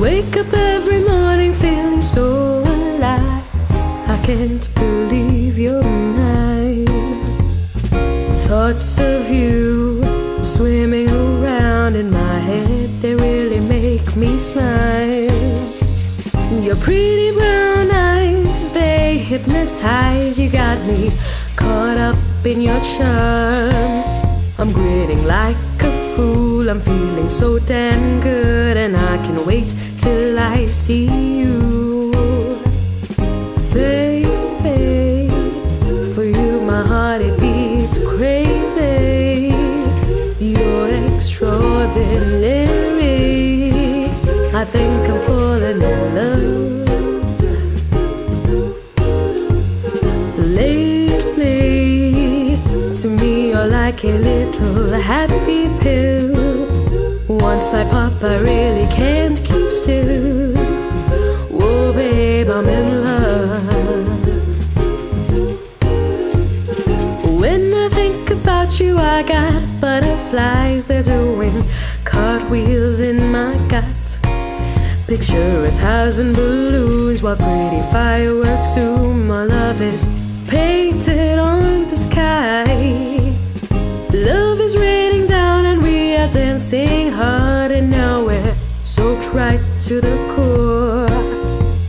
wake up every morning feeling so alive. I can't believe you're mine. Thoughts of you swimming around in my head, they really make me smile. Your pretty brown eyes, they hypnotize. You got me caught up in your charm. I'm grinning like a fool, I'm feeling so damn good, and I can't wait till I see you. Baby, for you my heart it beats crazy. You're extraordinary. I think I'm falling in love. Lately, to me you're like a little happy pill. Once I pop, I really can't keep still. Whoa, babe, I'm in love. When I think about you, I got butterflies, they're doing cartwheels in my gut. Picture 1,000 balloons while pretty fireworks zoom. My love is painted on the sky. Love is raining down and we are dancing hard, and now we're soaked right to the core.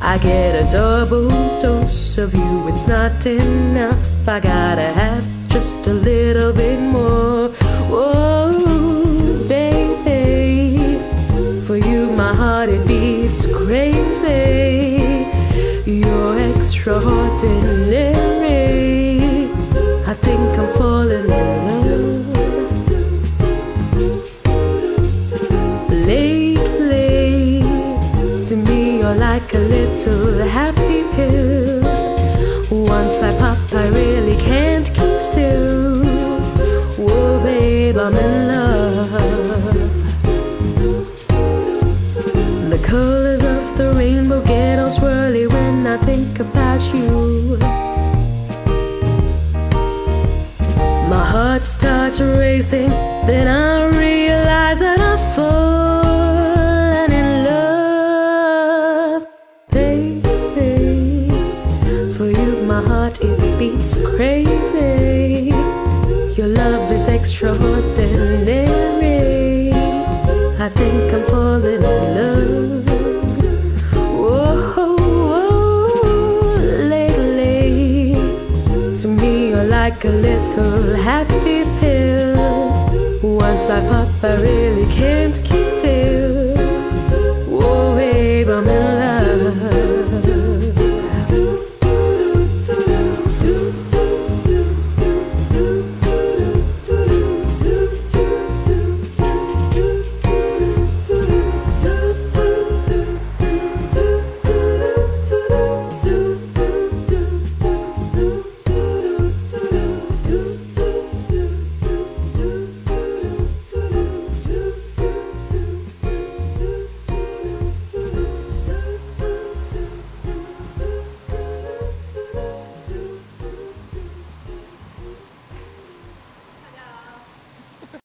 I get a double dose of you, it's not enough. I gotta have just a little bit more. Whoa, baby, for you my heart it beats crazy. You're extraordinary. I think I'm falling in love. Lately, to me you're like a little happy pill. Once I pop, I really can't keep still. Whoa, babe, I'm in love. The colors of the rainbow get all swirly when I think about you. My heart starts racing, then I realize that I've fallen in love. Baby, for you my heart it beats crazy. Your love is extraordinary. I think I'm falling in love. Whoa, lately, to me you're like a little happy pill. Once I pop, I really can't keep still. Whoa, babe, I'm in love.